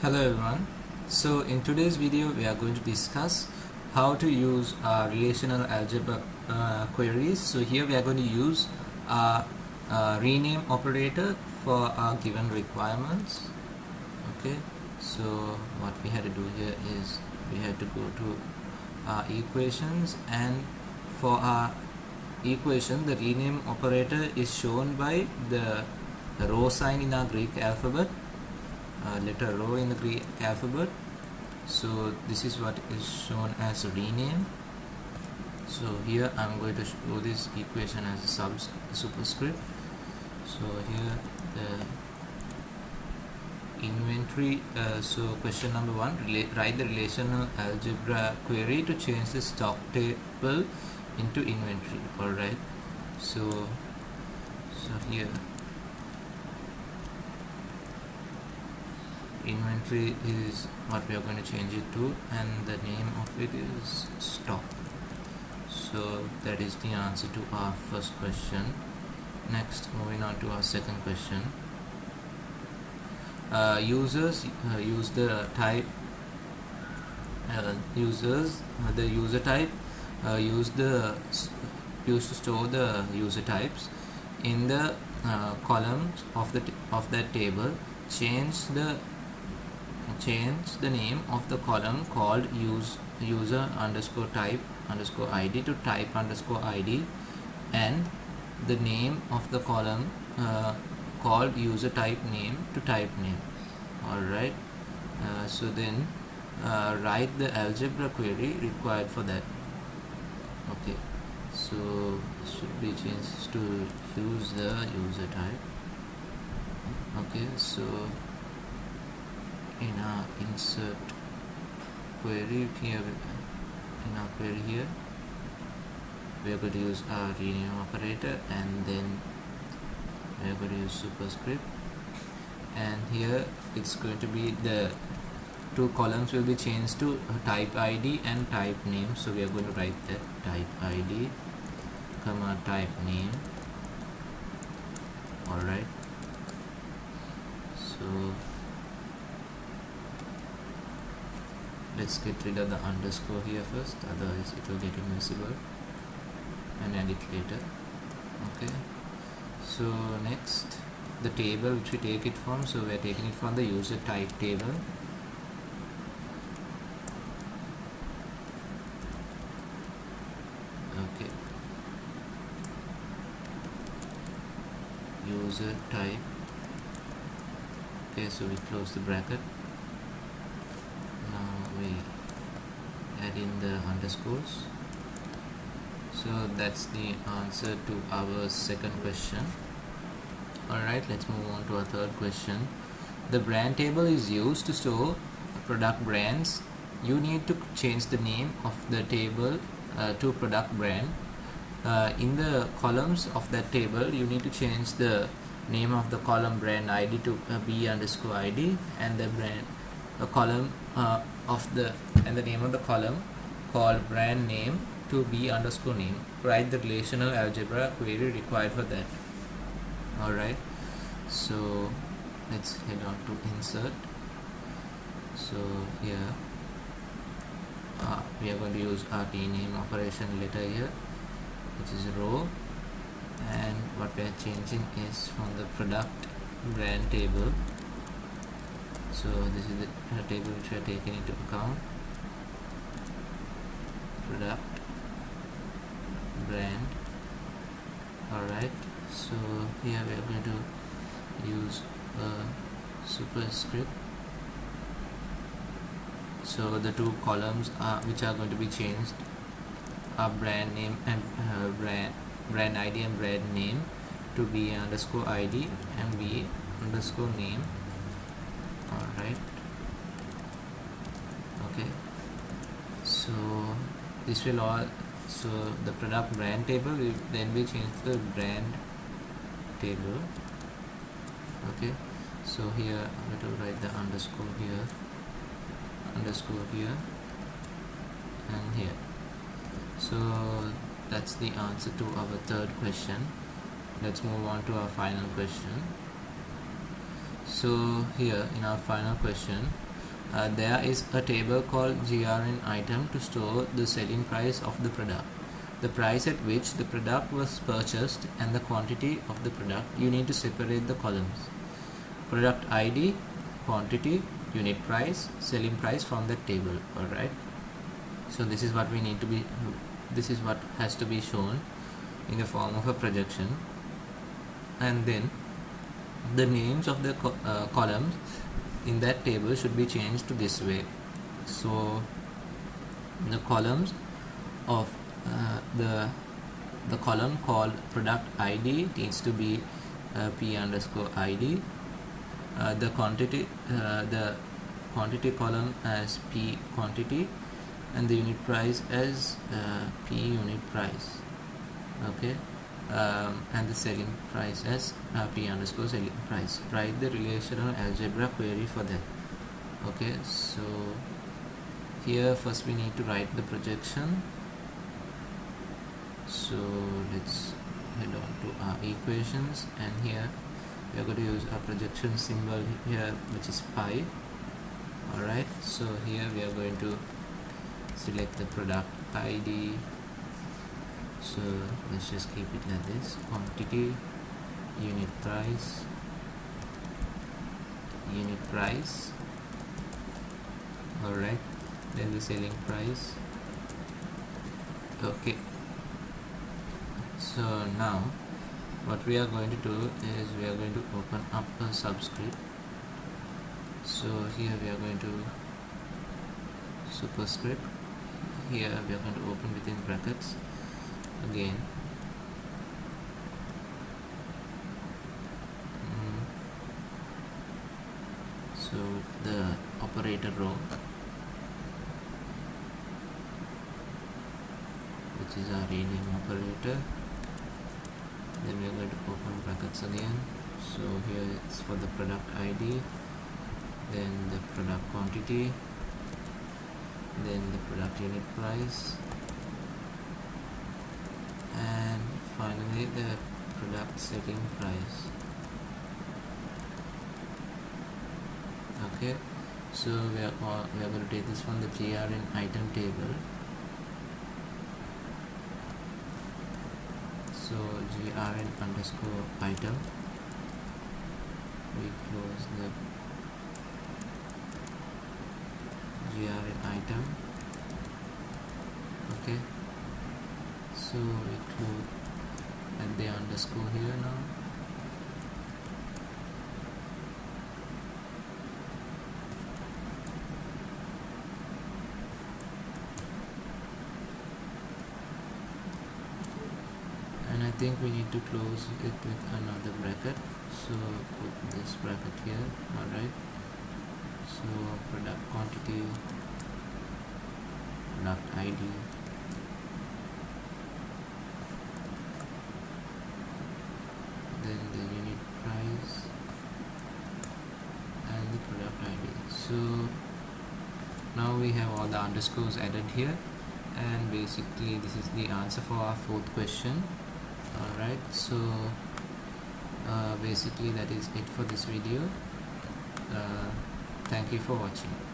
Hello everyone. So in today's video we are going to discuss how to use relational algebra queries. So here we are going to use a rename operator for our given requirements. Okay, so what we had to do here is we had to go to our equations, and for our equation the rename operator is shown by the rho sign in our Greek alphabet, letter rho in the Greek alphabet. So this is what is shown as rename. So here I'm going to show this equation as a superscript. So here the inventory. So question number 1, write the relational algebra query to change the stock table into inventory. Alright, so here inventory is what we are going to change it to, and the name of it is stock. So that is the answer to our first question. Next, moving on to our second question. Users use the type the user type used to store the user types in the columns of that table. Change the name of the column called user underscore type underscore id to type underscore id, and the name of the column called user type name to type name. Alright, so then write the algebra query required for that. Okay, so should be changed to use the user type. Okay, so in our insert query here, in our query here we are going to use our rename operator, and then we are going to use superscript, and here it's going to be the two columns will be changed to type id and type name. So we are going to write that type id comma type name. Alright, so let's get rid of the underscore here first, otherwise it will get invisible, and add it later. Okay, so next, the table which we take it from, so we are taking it from the user type table. Okay, user type. Okay, so we close the bracket. Now we add in the underscores. So that's the answer to our second question. Alright, let's move on to our third question. The brand table is used to store product brands. You need to change the name of the table to product brand. In the columns of that table, you need to change the name of the column brand id to b underscore id, and the brand column and the name of the column called brand name to b underscore name. Write the relational algebra query required for that. Alright, so let's head on to insert. So here we are going to use our rename operation letter here, which is row, and what we are changing is from the product brand table. So this is the table which we are taking into account, product brand. Alright, so here we are going to use a superscript. So the two columns which are going to be changed are brand name and brand id and brand name to b underscore id and b underscore name. Alright, okay, so this will all, so the product brand table will then be changed to the brand table. Okay, so here I'm going to write the underscore here and here. So that's the answer to our third question. Let's move on to our final question. So here in our final question, there is a table called GRN item to store the selling price of the product, the price at which the product was purchased, and the quantity of the product. You need to separate the columns: product ID, quantity, unit price, selling price from that table. Alright, so this is what we need to be, this is what has to be shown in the form of a projection. And then the names of the columns in that table should be changed to this way. So the columns of the column called product ID needs to be P underscore ID. The quantity column as P quantity, and the unit price as P unit price. Okay, and the selling price as P underscore selling price. Write the relational algebra query for that. Okay, so here first we need to write the projection. So let's head on to our equations, and here we are going to use a projection symbol here, which is pi. Alright, so here we are going to select the product ID. So let's just keep it like this: quantity, unit price, alright, then the selling price. Okay, so now what we are going to do is we are going to open up a subscript. So here we are going to superscript. Here we are going to open within brackets again. So the operator row, which is our rename operator. Then we are going to open brackets again. So here it's for the product ID, then the product quantity, then the product unit price, and finally the product selling price. Okay, so we are going to take this from the GRN item table. So GRN underscore item, we close the GRN item. Okay, so we close at the underscore here now. And I think we need to close it with another bracket, so put this bracket here. Alright, so product quantity, product ID, then the unit price, and the product ID. So now we have all the underscores added here, and basically this is the answer for our fourth question. Alright, so basically that is it for this video. Thank you for watching.